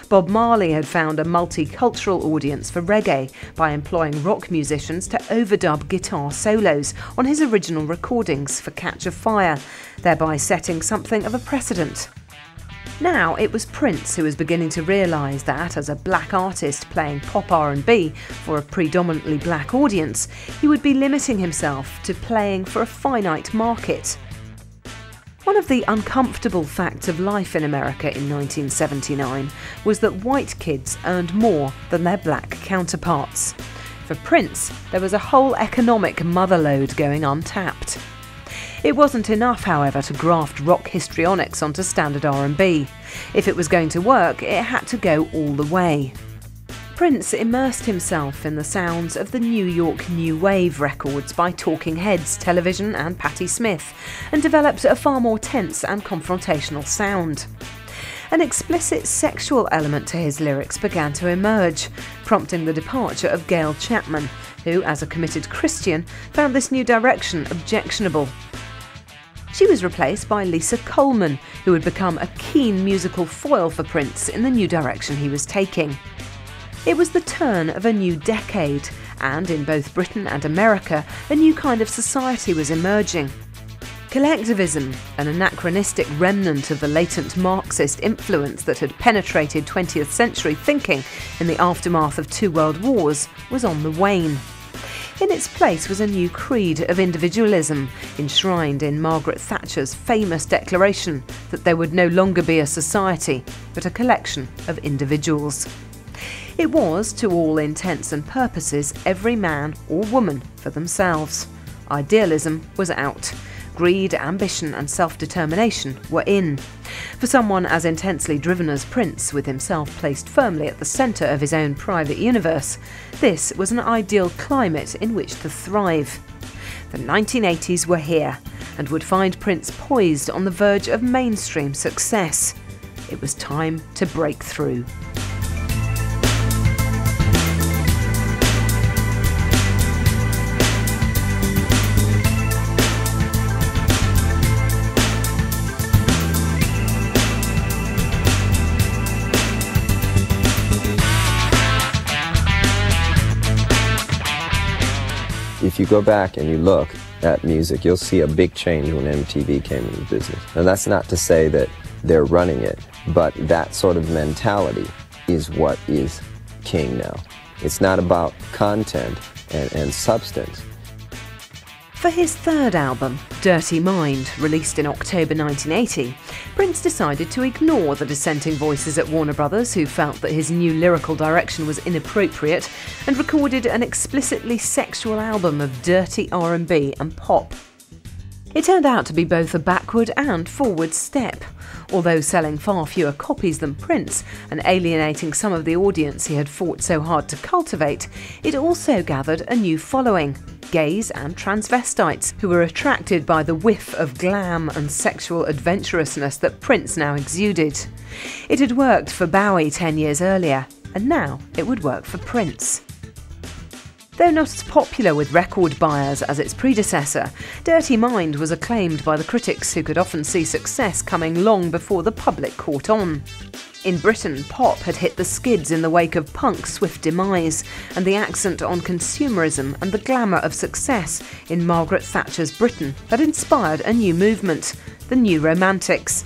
Bob Marley had found a multicultural audience for reggae by employing rock musicians to overdub guitar solos on his original recordings for Catch a Fire, thereby setting something of a precedent. Now it was Prince who was beginning to realise that, as a black artist playing pop R&B for a predominantly black audience, he would be limiting himself to playing for a finite market. One of the uncomfortable facts of life in America in 1979 was that white kids earned more than their black counterparts. For Prince, there was a whole economic motherlode going untapped. It wasn't enough, however, to graft rock histrionics onto standard R&B. If it was going to work, it had to go all the way. Prince immersed himself in the sounds of the New York New Wave records by Talking Heads, Television and Patti Smith, and developed a far more tense and confrontational sound. An explicit sexual element to his lyrics began to emerge, prompting the departure of Gail Chapman, who, as a committed Christian, found this new direction objectionable. She was replaced by Lisa Coleman, who had become a keen musical foil for Prince in the new direction he was taking. It was the turn of a new decade, and in both Britain and America, a new kind of society was emerging. Collectivism, an anachronistic remnant of the latent Marxist influence that had penetrated 20th century thinking in the aftermath of 2 world wars, was on the wane. In its place was a new creed of individualism, enshrined in Margaret Thatcher's famous declaration that there would no longer be a society, but a collection of individuals. It was, to all intents and purposes, every man or woman for themselves. Idealism was out. Greed, ambition and self-determination were in. For someone as intensely driven as Prince, with himself placed firmly at the centre of his own private universe, this was an ideal climate in which to thrive. The 1980s were here, and would find Prince poised on the verge of mainstream success. It was time to break through. If you go back and you look at music, you'll see a big change when MTV came into business. And that's not to say that they're running it, but that sort of mentality is what is king now. It's not about content and substance. For his third album, Dirty Mind, released in October 1980, Prince decided to ignore the dissenting voices at Warner Brothers who felt that his new lyrical direction was inappropriate, and recorded an explicitly sexual album of dirty R&B and pop. It turned out to be both a backward and forward step. Although selling far fewer copies than Prince and alienating some of the audience he had fought so hard to cultivate, it also gathered a new following. Gays and transvestites who were attracted by the whiff of glam and sexual adventurousness that Prince now exuded. It had worked for Bowie 10 years earlier, and now it would work for Prince. Though not as popular with record buyers as its predecessor, Dirty Mind was acclaimed by the critics who could often see success coming long before the public caught on. In Britain, pop had hit the skids in the wake of punk's swift demise, and the accent on consumerism and the glamour of success in Margaret Thatcher's Britain had inspired a new movement, the New Romantics.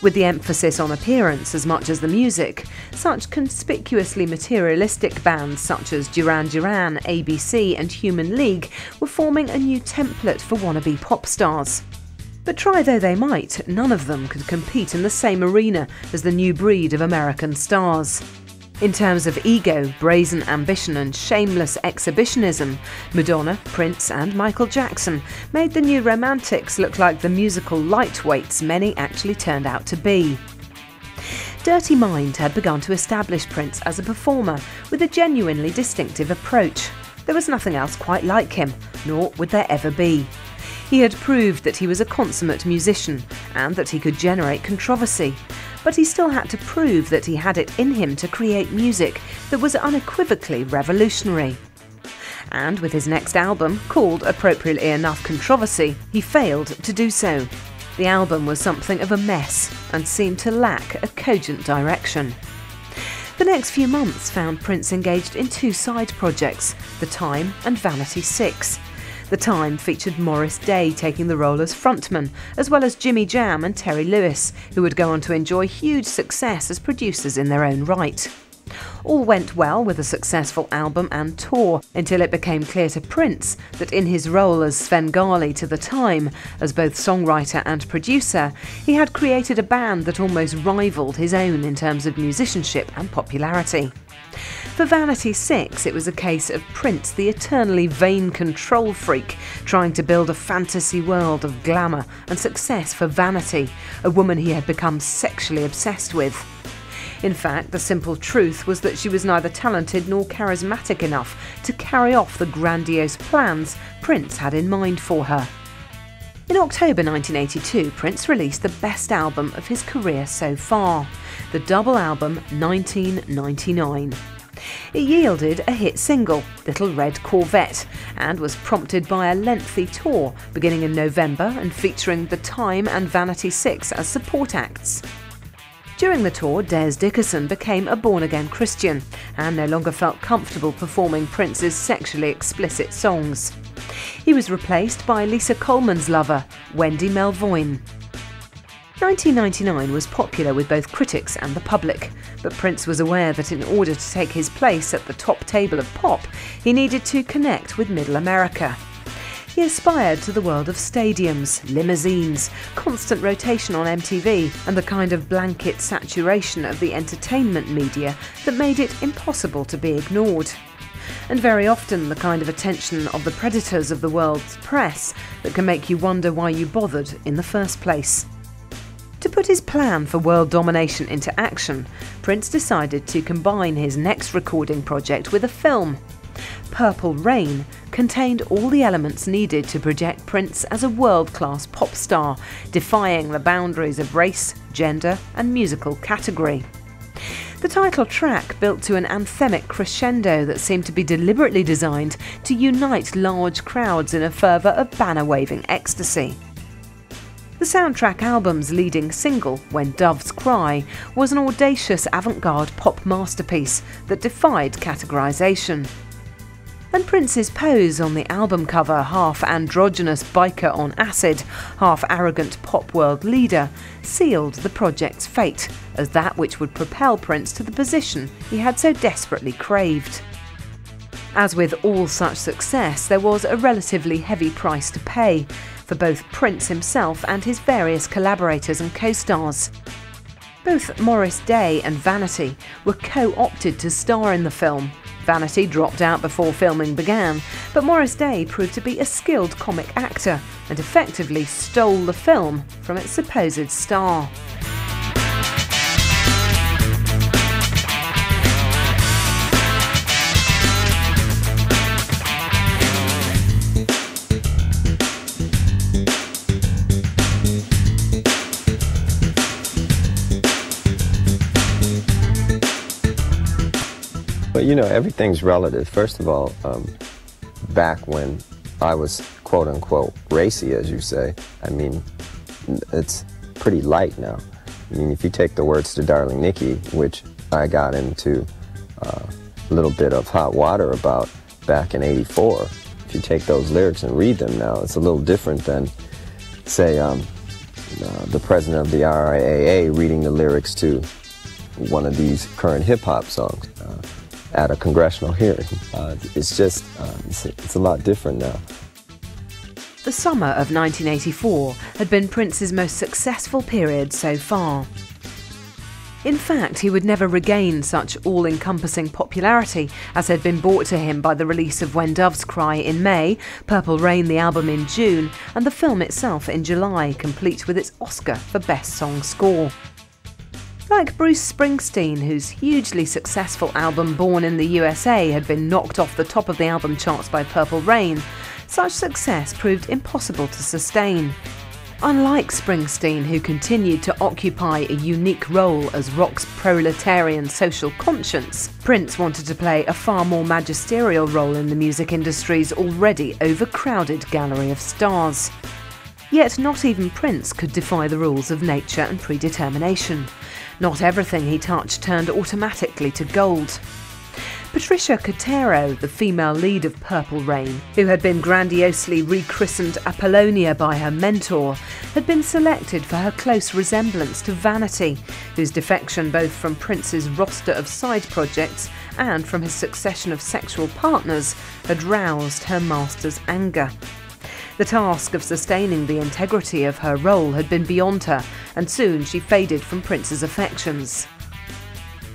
With the emphasis on appearance as much as the music, such conspicuously materialistic bands such as Duran Duran, ABC and Human League were forming a new template for wannabe pop stars. But try though they might, none of them could compete in the same arena as the new breed of American stars. In terms of ego, brazen ambition and shameless exhibitionism, Madonna, Prince and Michael Jackson made the New Romantics look like the musical lightweights many actually turned out to be. Dirty Mind had begun to establish Prince as a performer with a genuinely distinctive approach. There was nothing else quite like him, nor would there ever be. He had proved that he was a consummate musician and that he could generate controversy, but he still had to prove that he had it in him to create music that was unequivocally revolutionary. And with his next album, called appropriately enough Controversy, he failed to do so. The album was something of a mess and seemed to lack a cogent direction. The next few months found Prince engaged in two side projects, The Time and Vanity 6. The Time featured Morris Day taking the role as frontman, as well as Jimmy Jam and Terry Lewis, who would go on to enjoy huge success as producers in their own right. All went well with a successful album and tour, until it became clear to Prince that in his role as Svengali to The Time, as both songwriter and producer, he had created a band that almost rivaled his own in terms of musicianship and popularity. For Vanity 6, it was a case of Prince, the eternally vain control freak, trying to build a fantasy world of glamour and success for Vanity, a woman he had become sexually obsessed with. In fact, the simple truth was that she was neither talented nor charismatic enough to carry off the grandiose plans Prince had in mind for her. In October 1982, Prince released the best album of his career so far, the double album 1999. It yielded a hit single, Little Red Corvette, and was prompted by a lengthy tour beginning in November and featuring The Time and Vanity 6 as support acts. During the tour, Des Dickerson became a born-again Christian and no longer felt comfortable performing Prince's sexually explicit songs. He was replaced by Lisa Coleman's lover, Wendy Melvoin. 1999 was popular with both critics and the public, but Prince was aware that in order to take his place at the top table of pop, he needed to connect with Middle America. He aspired to the world of stadiums, limousines, constant rotation on MTV, and the kind of blanket saturation of the entertainment media that made it impossible to be ignored. And very often the kind of attention of the predators of the world's press that can make you wonder why you bothered in the first place. To put his plan for world domination into action, Prince decided to combine his next recording project with a film. Purple Rain contained all the elements needed to project Prince as a world-class pop star, defying the boundaries of race, gender and musical category. The title track built to an anthemic crescendo that seemed to be deliberately designed to unite large crowds in a fervour of banner-waving ecstasy. The soundtrack album's leading single, When Doves Cry, was an audacious avant-garde pop masterpiece that defied categorisation. And Prince's pose on the album cover, half androgynous biker on acid, half arrogant pop world leader, sealed the project's fate as that which would propel Prince to the position he had so desperately craved. As with all such success, there was a relatively heavy price to pay for both Prince himself and his various collaborators and co-stars. Both Morris Day and Vanity were co-opted to star in the film. Vanity dropped out before filming began, but Morris Day proved to be a skilled comic actor and effectively stole the film from its supposed star. But you know, everything's relative. First of all, back when I was quote-unquote racy, as you say, I mean, it's pretty light now. I mean, if you take the words to Darling Nikki, which I got into a little bit of hot water about back in '84, if you take those lyrics and read them now, it's a little different than, say, the president of the RIAA reading the lyrics to one of these current hip-hop songs at a congressional hearing. It's just, it's a lot different now. The summer of 1984 had been Prince's most successful period so far. In fact, he would never regain such all-encompassing popularity as had been brought to him by the release of When Doves Cry in May, Purple Rain the album in June, and the film itself in July, complete with its Oscar for Best Song Score. Like Bruce Springsteen, whose hugely successful album Born in the USA had been knocked off the top of the album charts by Purple Rain, such success proved impossible to sustain. Unlike Springsteen, who continued to occupy a unique role as rock's proletarian social conscience, Prince wanted to play a far more magisterial role in the music industry's already overcrowded gallery of stars. Yet not even Prince could defy the rules of nature and predetermination. Not everything he touched turned automatically to gold. Patricia Cotero, the female lead of Purple Rain, who had been grandiosely rechristened Apollonia by her mentor, had been selected for her close resemblance to Vanity, whose defection both from Prince's roster of side projects and from his succession of sexual partners had roused her master's anger. The task of sustaining the integrity of her role had been beyond her, and soon she faded from Prince's affections.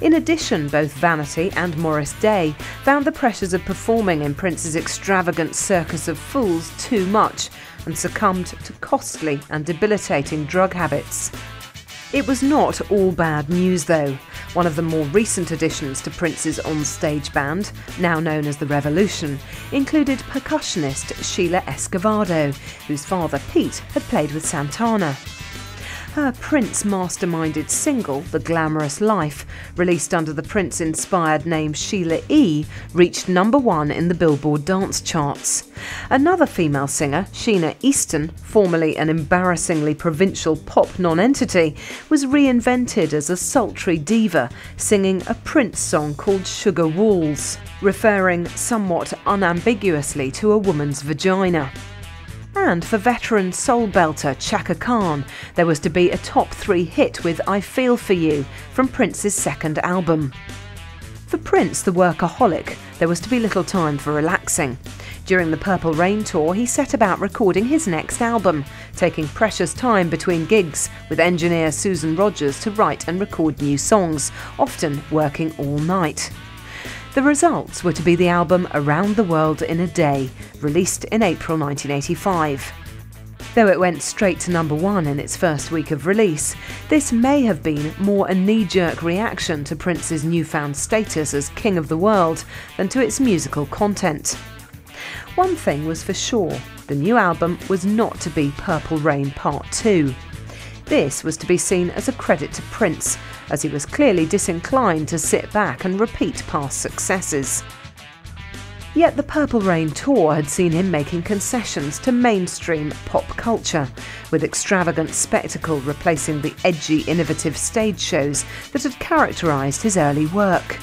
In addition, both Vanity and Morris Day found the pressures of performing in Prince's extravagant circus of fools too much and succumbed to costly and debilitating drug habits. It was not all bad news, though. One of the more recent additions to Prince's on-stage band, now known as The Revolution, included percussionist Sheila Escovedo, whose father Pete had played with Santana. Her Prince-masterminded single, The Glamorous Life, released under the Prince-inspired name Sheila E., reached #1 in the Billboard dance charts. Another female singer, Sheena Easton, formerly an embarrassingly provincial pop nonentity, was reinvented as a sultry diva, singing a Prince song called Sugar Walls, referring somewhat unambiguously to a woman's vagina. And for veteran soul belter Chaka Khan, there was to be a top 3 hit with I Feel For You from Prince's second album. For Prince, the workaholic, there was to be little time for relaxing. During the Purple Rain tour, he set about recording his next album, taking precious time between gigs with engineer Susan Rogers to write and record new songs, often working all night. The results were to be the album Around the World in a Day, released in April 1985. Though it went straight to #1 in its first week of release, this may have been more a knee-jerk reaction to Prince's newfound status as King of the World than to its musical content. One thing was for sure, the new album was not to be Purple Rain Part 2. This was to be seen as a credit to Prince, as he was clearly disinclined to sit back and repeat past successes. Yet the Purple Rain tour had seen him making concessions to mainstream pop culture, with extravagant spectacle replacing the edgy, innovative stage shows that had characterised his early work.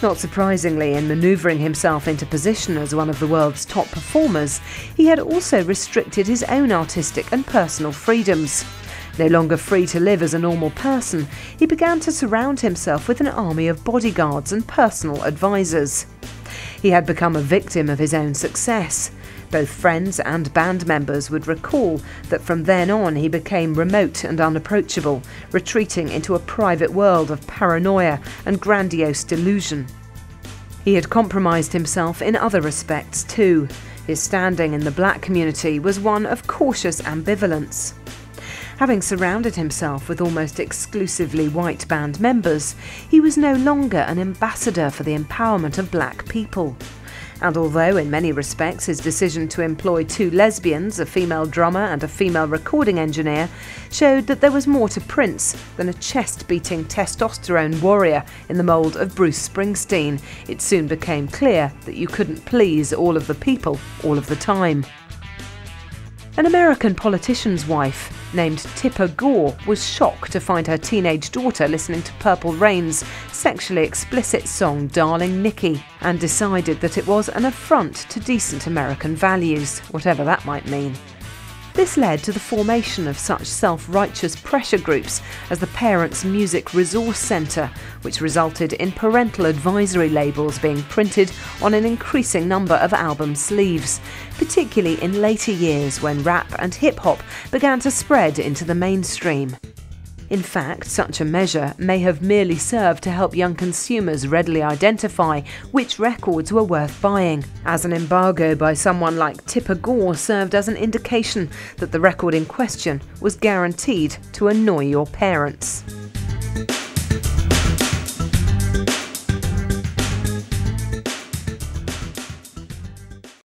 Not surprisingly, in manoeuvring himself into position as one of the world's top performers, he had also restricted his own artistic and personal freedoms. No longer free to live as a normal person, he began to surround himself with an army of bodyguards and personal advisors. He had become a victim of his own success. Both friends and band members would recall that from then on he became remote and unapproachable, retreating into a private world of paranoia and grandiose delusion. He had compromised himself in other respects too. His standing in the black community was one of cautious ambivalence. Having surrounded himself with almost exclusively white band members, he was no longer an ambassador for the empowerment of black people. And although in many respects his decision to employ 2 lesbians, a female drummer and a female recording engineer, showed that there was more to Prince than a chest-beating testosterone warrior in the mould of Bruce Springsteen, it soon became clear that you couldn't please all of the people all of the time. An American politician's wife, named Tipper Gore, was shocked to find her teenage daughter listening to Purple Rain's sexually explicit song Darling Nikki, and decided that it was an affront to decent American values, whatever that might mean. This led to the formation of such self-righteous pressure groups as the Parents Music Resource Centre, which resulted in parental advisory labels being printed on an increasing number of album sleeves, particularly in later years when rap and hip-hop began to spread into the mainstream. In fact, such a measure may have merely served to help young consumers readily identify which records were worth buying, as an embargo by someone like Tipper Gore served as an indication that the record in question was guaranteed to annoy your parents.